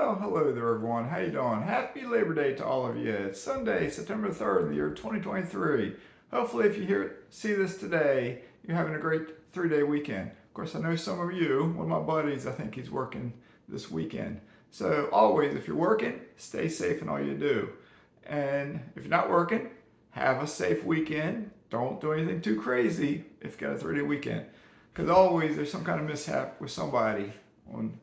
Well, hello there, everyone. How you doing? Happy Labor Day to all of you. It's Sunday, September 3rd, the year 2023. Hopefully, if you see this today, you're having a great three-day weekend. Of course, I know some of you, one of my buddies, I think he's working this weekend. So always, if you're working, stay safe in all you do. And if you're not working, have a safe weekend. Don't do anything too crazy if you got a three-day weekend. Because always there's some kind of mishap with somebody on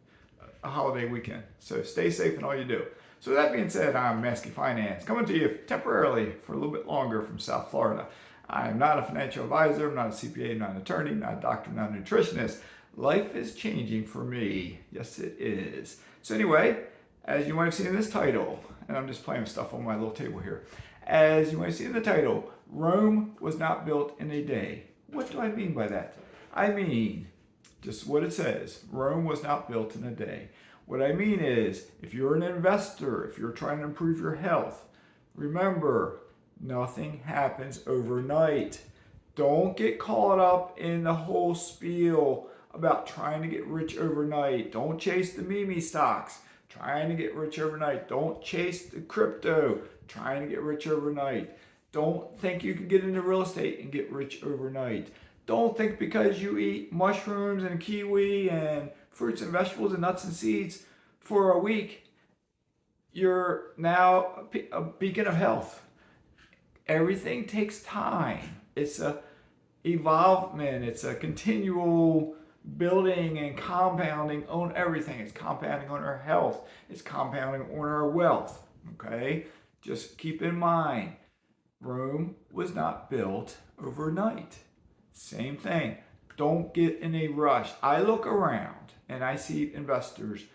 a holiday weekend. So stay safe in all you do. So that being said, I'm Mazske Finance, coming to you temporarily for a little bit longer from South Florida. I'm not a financial advisor, I'm not a CPA, I'm not an attorney, not a doctor, not a nutritionist. Life is changing for me. Yes, it is. So anyway, as you might have seen in this title, and I'm just playing stuff on my little table here. As you might have seen in the title, Rome was not built in a day. What do I mean by that? I mean, just what it says, Rome was not built in a day. What I mean is, if you're an investor, if you're trying to improve your health, remember, nothing happens overnight. Don't get caught up in the whole spiel about trying to get rich overnight. Don't chase the meme stocks, trying to get rich overnight. Don't chase the crypto, trying to get rich overnight. Don't think you can get into real estate and get rich overnight. Don't think because you eat mushrooms and kiwi and fruits and vegetables and nuts and seeds for a week, you're now a beacon of health. Everything takes time. It's a evolvement. It's a continual building and compounding on everything. It's compounding on our health. It's compounding on our wealth. Okay? Just keep in mind, Rome was not built overnight. Same thing. Don't get in a rush. I look around and I see investors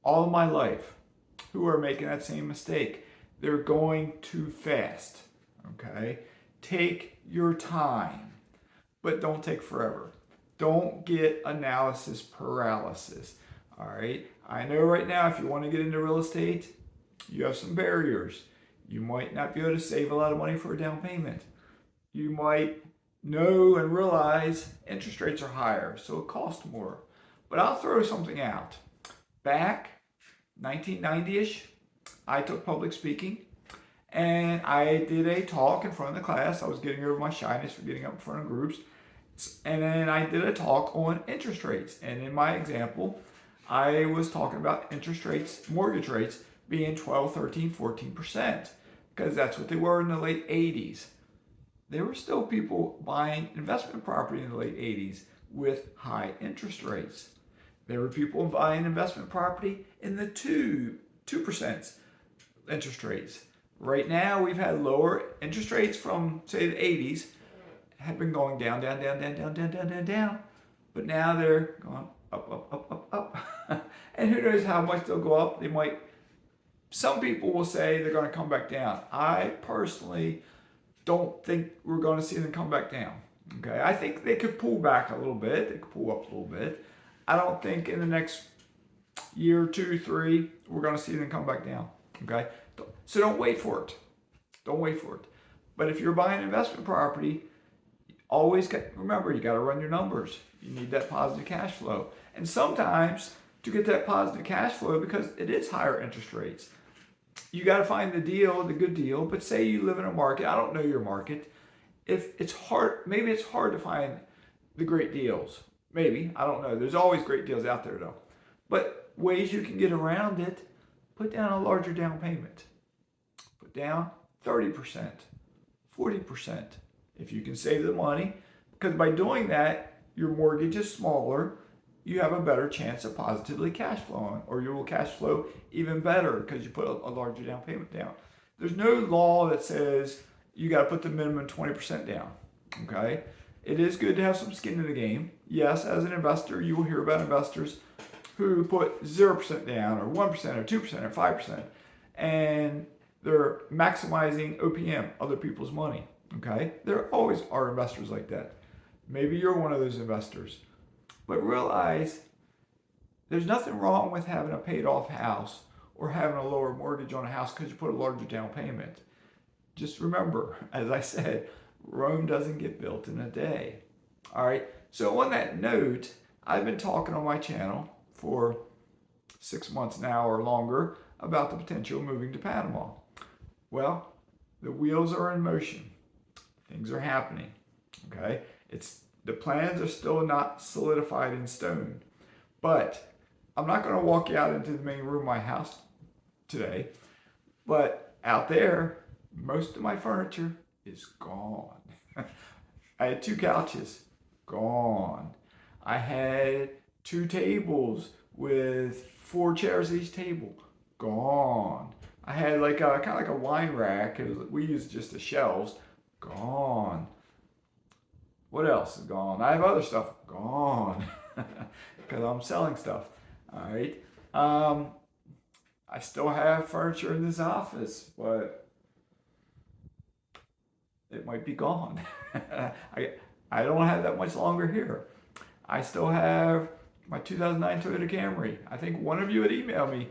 all of my life who are making that same mistake. They're going too fast. Okay? Take your time, but don't take forever. Don't get analysis paralysis. All right? I know right now if you want to get into real estate, you have some barriers. You might not be able to save a lot of money for a down payment. You might know and realize interest rates are higher, so it costs more. But I'll throw something out. Back 1990-ish, I took public speaking, and I did a talk in front of the class. I was getting over my shyness for getting up in front of groups. And then I did a talk on interest rates. And in my example, I was talking about interest rates, mortgage rates, being 12, 13, 14%, because that's what they were in the late 80s. There were still people buying investment property in the late 80s with high interest rates. There were people buying investment property in the 2% interest rates. Right now, we've had lower interest rates from, say, the 80s, have been going down, down, down, down, down, down, down, down, down. But now they're going up, up, up, up, up. And who knows how much they'll go up. They might, some people will say they're going to come back down. I personally don't think we're going to see them come back down. Okay, I think they could pull back a little bit. They could pull up a little bit. I don't think in the next year, 2, 3, we're going to see them come back down. Okay, so don't wait for it. Don't wait for it. But if you're buying investment property, always remember you got to run your numbers. You need that positive cash flow, and sometimes to get that positive cash flow, because it is higher interest rates, you got to find the deal, the good deal. But say you live in a market, I don't know your market. If it's hard, maybe it's hard to find the great deals. Maybe, I don't know. There's always great deals out there though. But ways you can get around it, put down a larger down payment. Put down 30%, 40%. If you can save the money, because by doing that, your mortgage is smaller, you have a better chance of positively cash flowing, or you will cash flow even better because you put a larger down payment down. There's no law that says you got to put the minimum 20% down. Okay, it is good to have some skin in the game. Yes, as an investor, you will hear about investors who put 0% down, or 1%, or 2%, or 5%, and they're maximizing OPM, other people's money. Okay, there always are investors like that. Maybe you're one of those investors. But realize there's nothing wrong with having a paid off house or having a lower mortgage on a house because you put a larger down payment. Just remember, as I said, Rome doesn't get built in a day. All right. So on that note, I've been talking on my channel for 6 months now or longer about the potential of moving to Panama. Well, the wheels are in motion. Things are happening. Okay? The plans are still not solidified in stone. But I'm not going to walk you out into the main room of my house today. But out there, most of my furniture is gone. I had 2 couches, gone. I had 2 tables with 4 chairs at each table, gone. I had like a kind of like a wine rack. We used just the shelves, gone. What else is gone? I have other stuff gone because I'm selling stuff. All right. I still have furniture in this office, but it might be gone. I don't have that much longer here. I still have my 2009 Toyota Camry. I think one of you had emailed me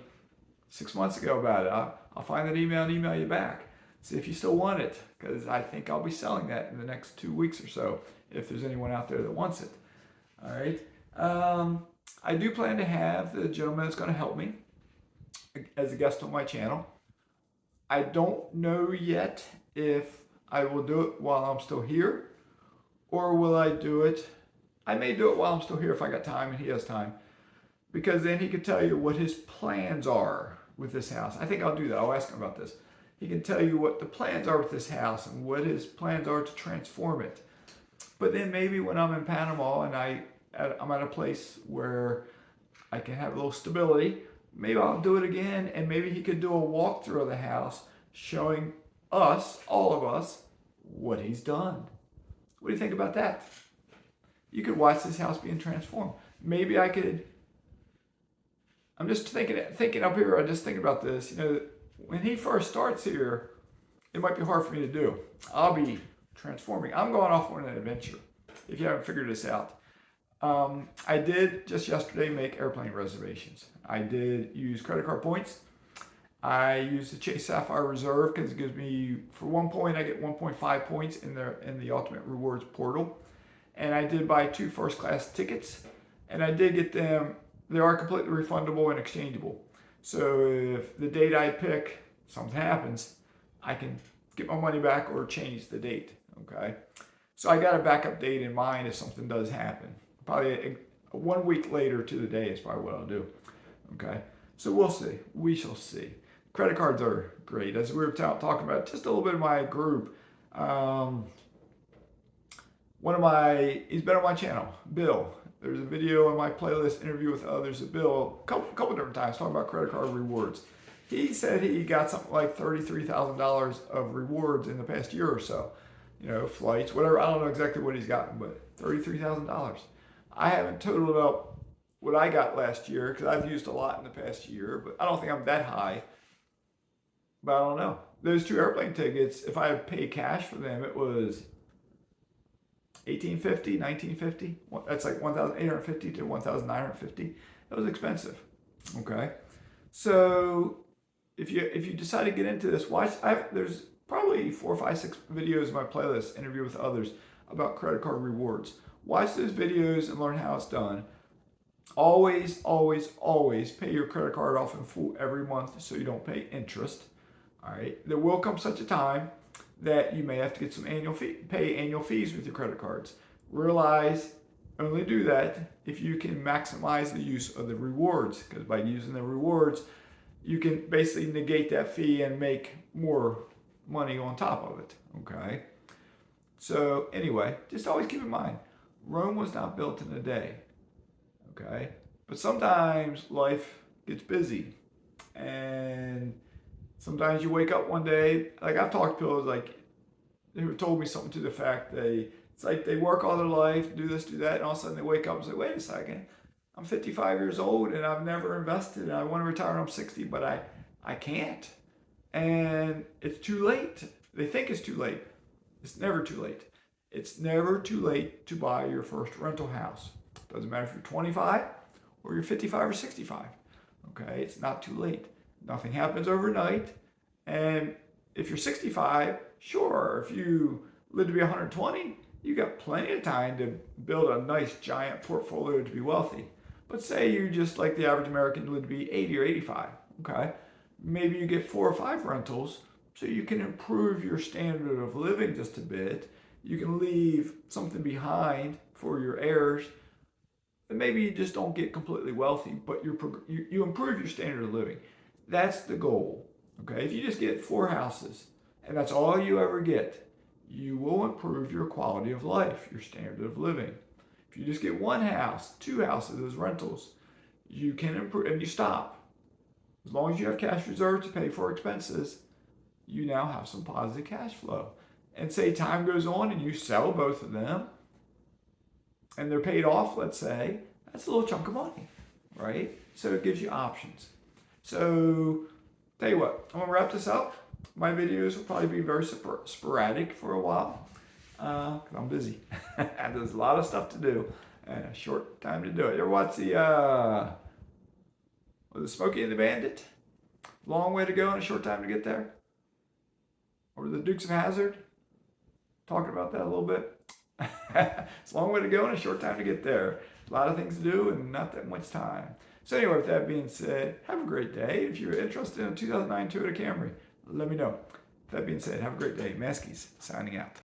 6 months ago about it. I'll find that email and email you back. See if you still want it, because I think I'll be selling that in the next 2 weeks or so, if there's anyone out there that wants it. All right. I do plan to have the gentleman that's going to help me as a guest on my channel. I don't know yet if I will do it while I'm still here, or will I do it? I may do it while I'm still here if I got time and he has time, because then he could tell you what his plans are with this house. I think I'll do that. I'll ask him about this. He can tell you what the plans are with this house and what his plans are to transform it. But then maybe when I'm in Panama and I'm at a place where I can have a little stability, maybe I'll do it again, and maybe he could do a walkthrough of the house showing us, all of us, what he's done. What do you think about that? You could watch this house being transformed. Maybe I could. I'm just thinking up here. I just think about this. When he first starts here, it might be hard for me to do. I'll be transforming. I'm going off on an adventure. If you haven't figured this out, I did just yesterday make airplane reservations. I did use credit card points. I used the Chase Sapphire Reserve because it gives me, for 1 point, I get 1.5 points in the Ultimate Rewards portal. And I did buy 2 first-class tickets, and I did get them. They are completely refundable and exchangeable. So if the date I pick, something happens, I can get my money back or change the date. Okay. So I got a backup date in mind if something does happen. Probably 1 week later to the day is probably what I'll do. Okay. So we'll see. We shall see. Credit cards are great. As we were talking about, just a little bit of my group. He's been on my channel, Bill. There's a video in my playlist, Interview with Others, of Bill, a couple different times talking about credit card rewards. He said he got something like $33,000 of rewards in the past year or so. Flights, whatever. I don't know exactly what he's gotten, but $33,000. I haven't totaled up what I got last year because I've used a lot in the past year, but I don't think I'm that high. But I don't know. Those 2 airplane tickets, if I had paid cash for them, it was $1,850, $1,950. That's like $1,850 to $1,950. That was expensive. Okay, so if you decide to get into this, watch. There's probably 4, 5, 6 videos in my playlist, Interview with Others, about credit card rewards. Watch those videos and learn how it's done. Always, always, always pay your credit card off in full every month so you don't pay interest. All right. There will come such a time that you may have to get some pay annual fees with your credit cards. Realize only do that if you can maximize the use of the rewards, because by using the rewards, you can basically negate that fee and make more money on top of it. Okay. So anyway, just always keep in mind, Rome was not built in a day. Okay. But sometimes life gets busy, and sometimes you wake up one day, like I've talked to people like who told me something to the fact it's like they work all their life, do this, do that, and all of a sudden they wake up and say, wait a second, I'm 55 years old and I've never invested and I want to retire when I'm 60, but I can't. And it's too late. They think it's too late. It's never too late. It's never too late to buy your first rental house. Doesn't matter if you're 25 or you're 55 or 65. Okay, it's not too late. Nothing happens overnight. And if you're 65, sure, if you live to be 120, you got plenty of time to build a nice giant portfolio to be wealthy. But say you just like the average American would be 80 or 85, okay? Maybe you get 4 or 5 rentals so you can improve your standard of living just a bit. You can leave something behind for your heirs. And maybe you just don't get completely wealthy, but you improve your standard of living. That's the goal, okay? If you just get 4 houses and that's all you ever get, you will improve your quality of life, your standard of living. If you just get 1 house, 2 houses as rentals, you can improve, and you stop. As long as you have cash reserves to pay for expenses, you now have some positive cash flow. And say time goes on and you sell both of them and they're paid off, let's say, that's a little chunk of money, right? So it gives you options. So, tell you what, I'm gonna wrap this up. My videos will probably be very sporadic for a while because I'm busy. And there's a lot of stuff to do and a short time to do it. You ever watch the Smokey and the Bandit? Long way to go and a short time to get there? Or the Dukes of Hazzard? Talking about that a little bit. It's a long way to go and a short time to get there. A lot of things to do and not that much time. So anyway, with that being said, have a great day. If you're interested in a 2009 Toyota Camry, let me know. With that being said, have a great day. Mazskes signing out.